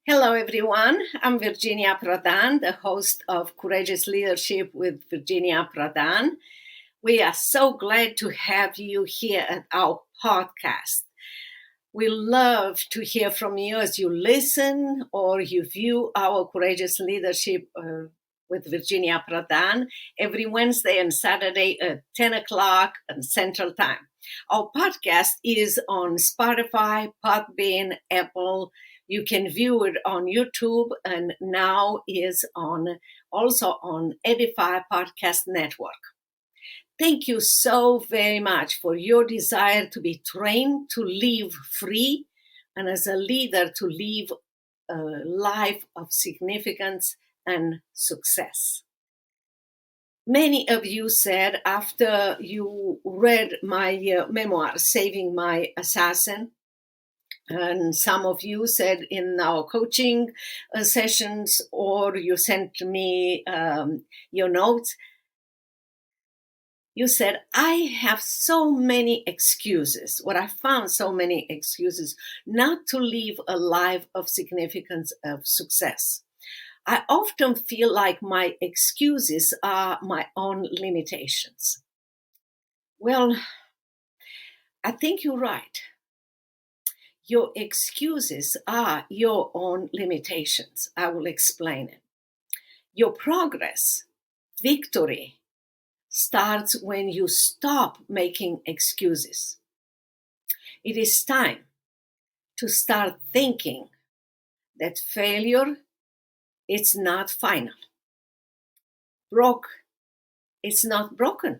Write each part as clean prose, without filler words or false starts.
Hello, everyone. I'm Virginia Prodan, the host of Courageous Leadership with Virginia Prodan. We are so glad to have you here at our podcast. We love to hear from you as you listen or you view our Courageous Leadership with Virginia Prodan every Wednesday and Saturday at 10 o'clock Central Time. Our podcast is on Spotify, Podbean, Apple. You can view it on YouTube and now is also on Edify Podcast Network. Thank you so very much for your desire to be trained to live free and as a leader to live a life of significance and success. Many of you said after you read my memoir, Saving My Assassin, and some of you said in our coaching sessions, or you sent me your notes, you said, I have so many excuses, I found so many excuses not to live a life of significance, of success. I often feel like my excuses are my own limitations. Well, I think you're right. Your excuses are your own limitations. I will explain it. Your progress, victory, starts when you stop making excuses. It is time to start thinking that failure, it's not final. Broke, it's not broken.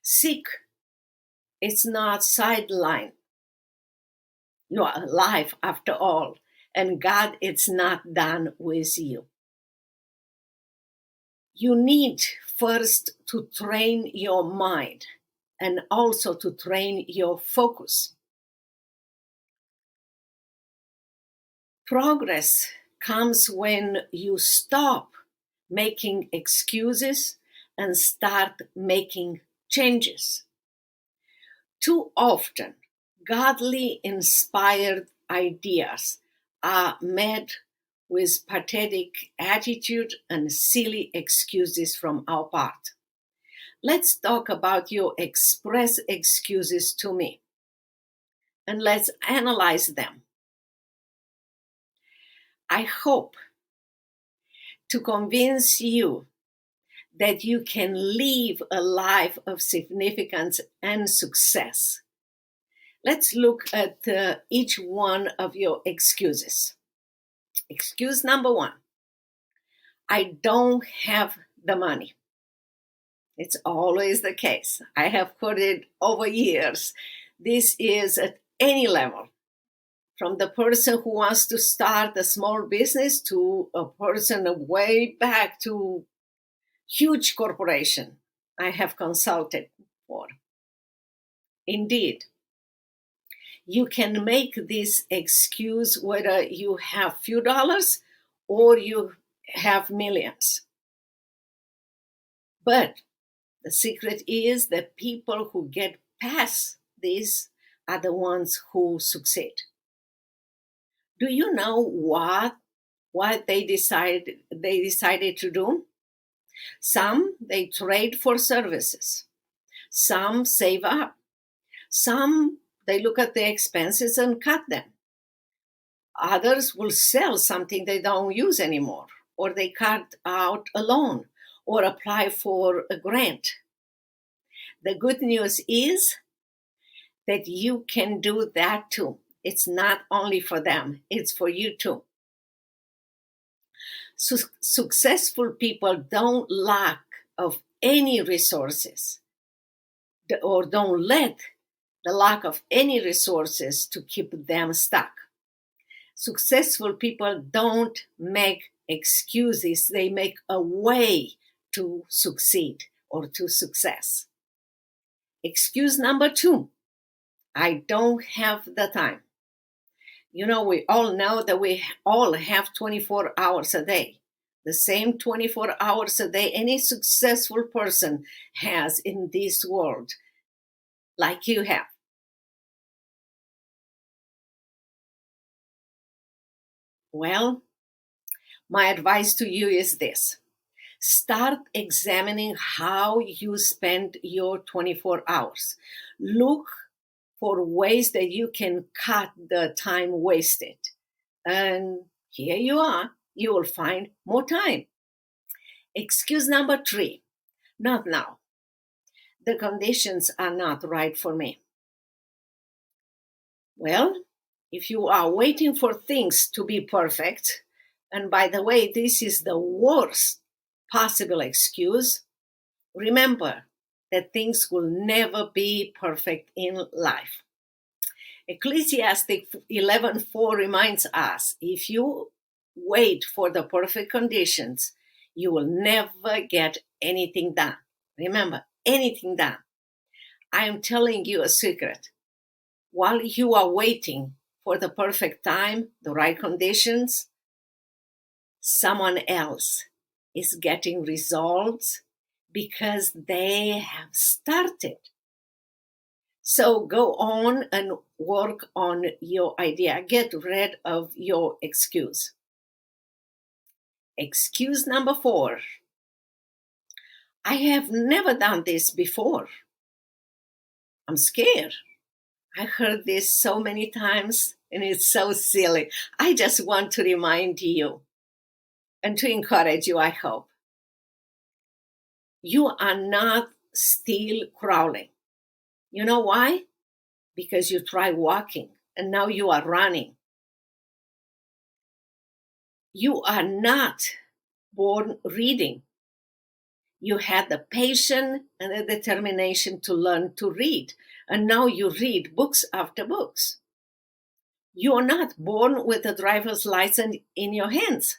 Sick, it's not sidelined. You are alive after all, and God is not done with you. You need first to train your mind and also to train your focus. Progress comes when you stop making excuses and start making changes. Too often, godly inspired ideas are met with pathetic attitude and silly excuses from our part. Let's talk about your express excuses to me, and let's analyze them. I hope to convince you that you can live a life of significance and success. Let's look at each one of your excuses. Excuse number one, I don't have the money. It's always the case. I have heard it over years. This is at any level, from the person who wants to start a small business to a person way back to huge corporation I have consulted for. Indeed, you can make this excuse whether you have few dollars or you have millions. But the secret is that people who get past this are the ones who succeed. Do you know what they decided to do? Some they trade for services. Some save up. Some they look at the expenses and cut them. Others will sell something they don't use anymore, or they cut out a loan, or apply for a grant. The good news is that you can do that too. It's not only for them, it's for you too. Successful people don't lack of any resources or don't let the lack of any resources to keep them stuck. Successful people don't make excuses. They make a way to succeed or to success. Excuse number two, I don't have the time. You know, we all know that we all have 24 hours a day. The same 24 hours a day any successful person has in this world, like you have. Well, my advice to you is this. Start examining how you spend your 24 hours. Look for ways that you can cut the time wasted. And here you are, you will find more time. Excuse number 3, not now. The conditions are not right for me. Well, if you are waiting for things to be perfect, and by the way, this is the worst possible excuse, remember that things will never be perfect in life. Ecclesiastes 11:4 reminds us, if you wait for the perfect conditions, you will never get anything done. Remember, anything done. I am telling you a secret. While you are waiting for the perfect time, the right conditions, someone else is getting results because they have started. So go on and work on your idea. Get rid of your excuse. Excuse number 4. I have never done this before. I'm scared. I heard this so many times and it's so silly. I just want to remind you and to encourage you, I hope. You are not still crawling. You know why? Because you tried walking and now you are running. You are not born reading. You had the patience and the determination to learn to read, and now you read books after books. You are not born with a driver's license in your hands,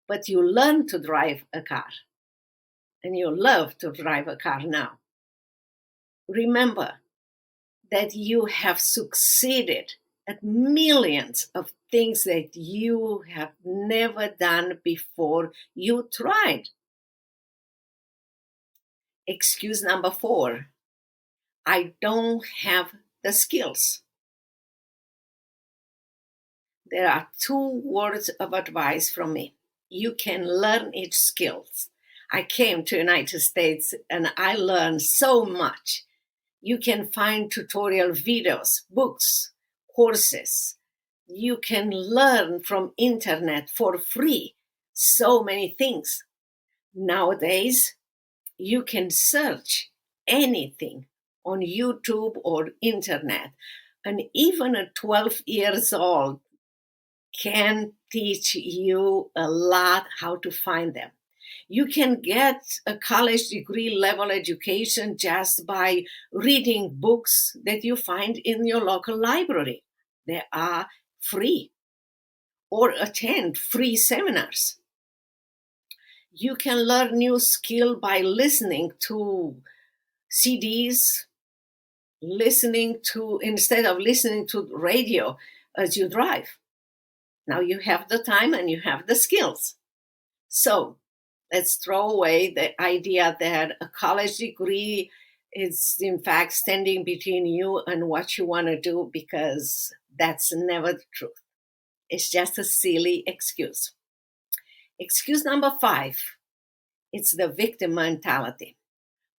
but you learn to drive a car, and you love to drive a car now. Remember that you have succeeded at millions of things that you have never done before you tried. Excuse number 4, I don't have the skills. There are 2 words of advice from me. You can learn each skills. I came to the United States and I learned so much. You can find tutorial videos, books, courses. You can learn from internet for free. So many things. Nowadays, you can search anything on YouTube or internet. And even at 12 years old can teach you a lot how to find them. You can get a college degree level education just by reading books that you find in your local library. They are free. Or attend free seminars. You can learn new skill by listening to CDs, instead of listening to radio as you drive. Now you have the time and you have the skills. So let's throw away the idea that a college degree is in fact standing between you and what you want to do, because that's never the truth. It's just a silly excuse. Excuse number 5, it's the victim mentality.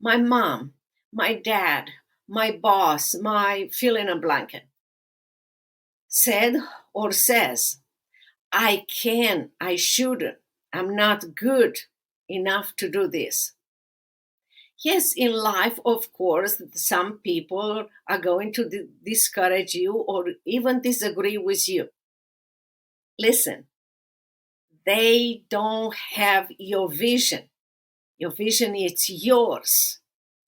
My mom, my dad, my boss, my fill in a blanket said or says, I can, I shouldn't, I'm not good enough to do this. Yes, in life, of course, some people are going to discourage you or even disagree with you. Listen, they don't have your vision. Your vision is yours.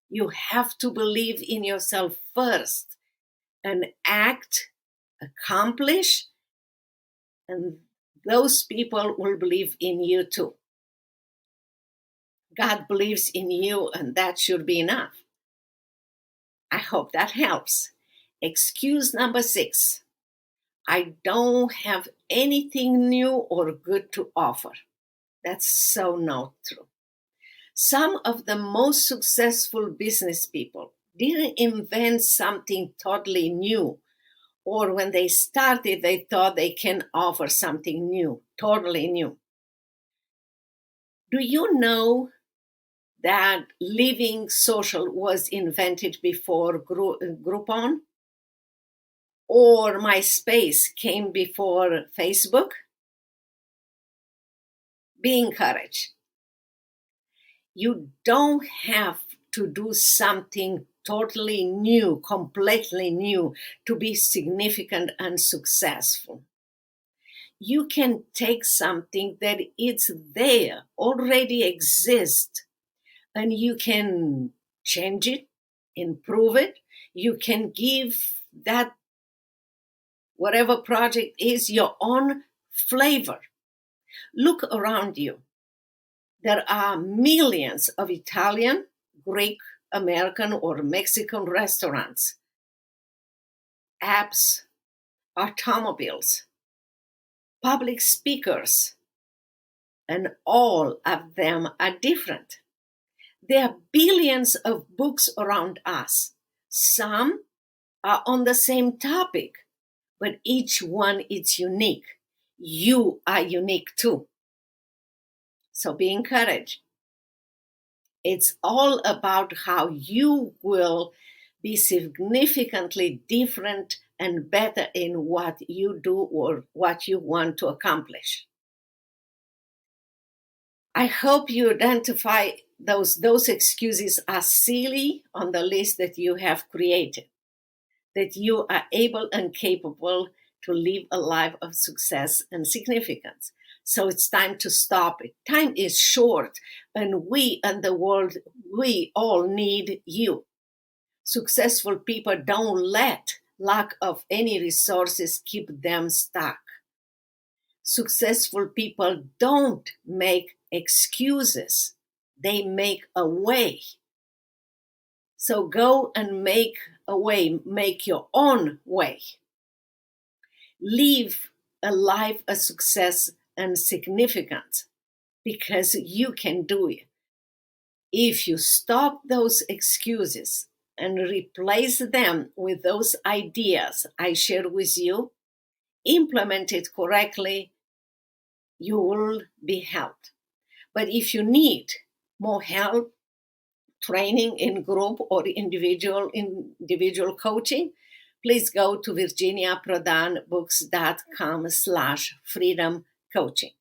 You have to believe in yourself first and act, accomplish, and those people will believe in you too. God believes in you, and that should be enough. I hope that helps. Excuse number 6. I don't have anything new or good to offer. That's so not true. Some of the most successful business people didn't invent something totally new or when they started, they thought they can offer something new, totally new. Do you know that Living Social was invented before Groupon? Or MySpace came before Facebook? Be encouraged. You don't have to do something totally new, completely new, to be significant and successful. You can take something that it's there, already exists, and you can change it, improve it. You can give that, whatever project is, your own flavor. Look around you. There are millions of Italian, Greek, American, or Mexican restaurants, apps, automobiles, public speakers, and all of them are different. There are billions of books around us. Some are on the same topic, but each one is unique. You are unique too. So be encouraged. It's all about how you will be significantly different and better in what you do or what you want to accomplish. I hope you identify those excuses as silly on the list that you have created, that you are able and capable to live a life of success and significance. So it's time to stop it. Time is short, and we and the world, we all need you. Successful people don't let lack of any resources keep them stuck. Successful people don't make excuses, they make a way. So go and make a way, make your own way. Live a life of success and significance, because you can do it. If you stop those excuses and replace them with those ideas I shared with you, implement it correctly, you will be helped. But if you need more help, training in group or individual coaching, please go to virginiaprodanbooks.com/freedom coaching.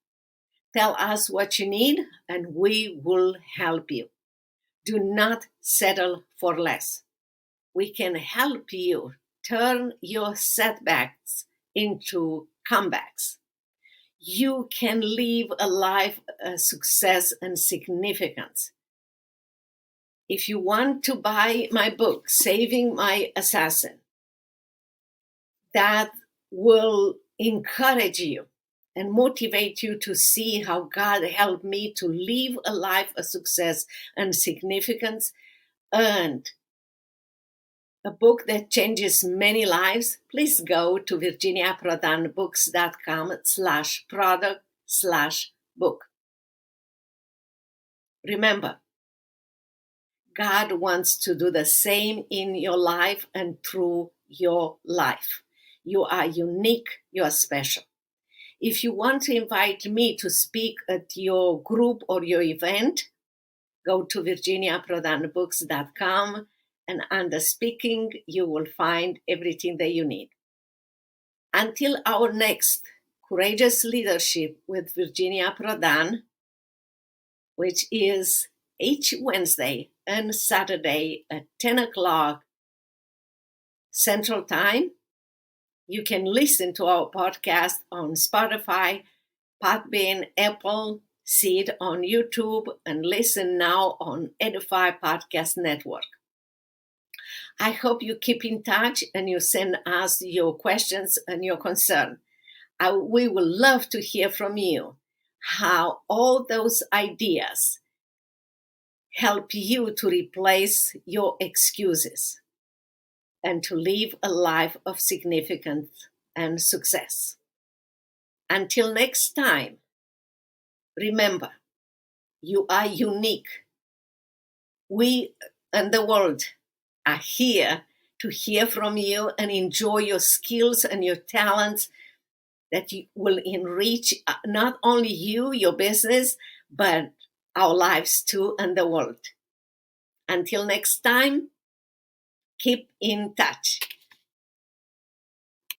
Tell us what you need and we will help you. Do not settle for less. We can help you turn your setbacks into comebacks. You can live a life of success and significance. If you want to buy my book, Saving My Assassin, that will encourage you and motivate you to see how God helped me to live a life of success and significance, and a book that changes many lives, please go to virginiaprodanbooks.com/product/book. Remember, God wants to do the same in your life and through your life. You are unique, you are special. If you want to invite me to speak at your group or your event, go to virginiaprodanbooks.com, and under speaking, you will find everything that you need. Until our next Courageous Leadership with Virginia Prodan, which is each Wednesday and Saturday at 10 o'clock Central Time. You can listen to our podcast on Spotify, Podbean, Apple, see it on YouTube, and listen now on Edify Podcast Network. I hope you keep in touch and you send us your questions and your concern. We would love to hear from you how all those ideas help you to replace your excuses and to live a life of significance and success. Until next time, remember, you are unique. We and the world are here to hear from you and enjoy your skills and your talents that will enrich not only you, your business, but our lives too and the world. Until next time, keep in touch.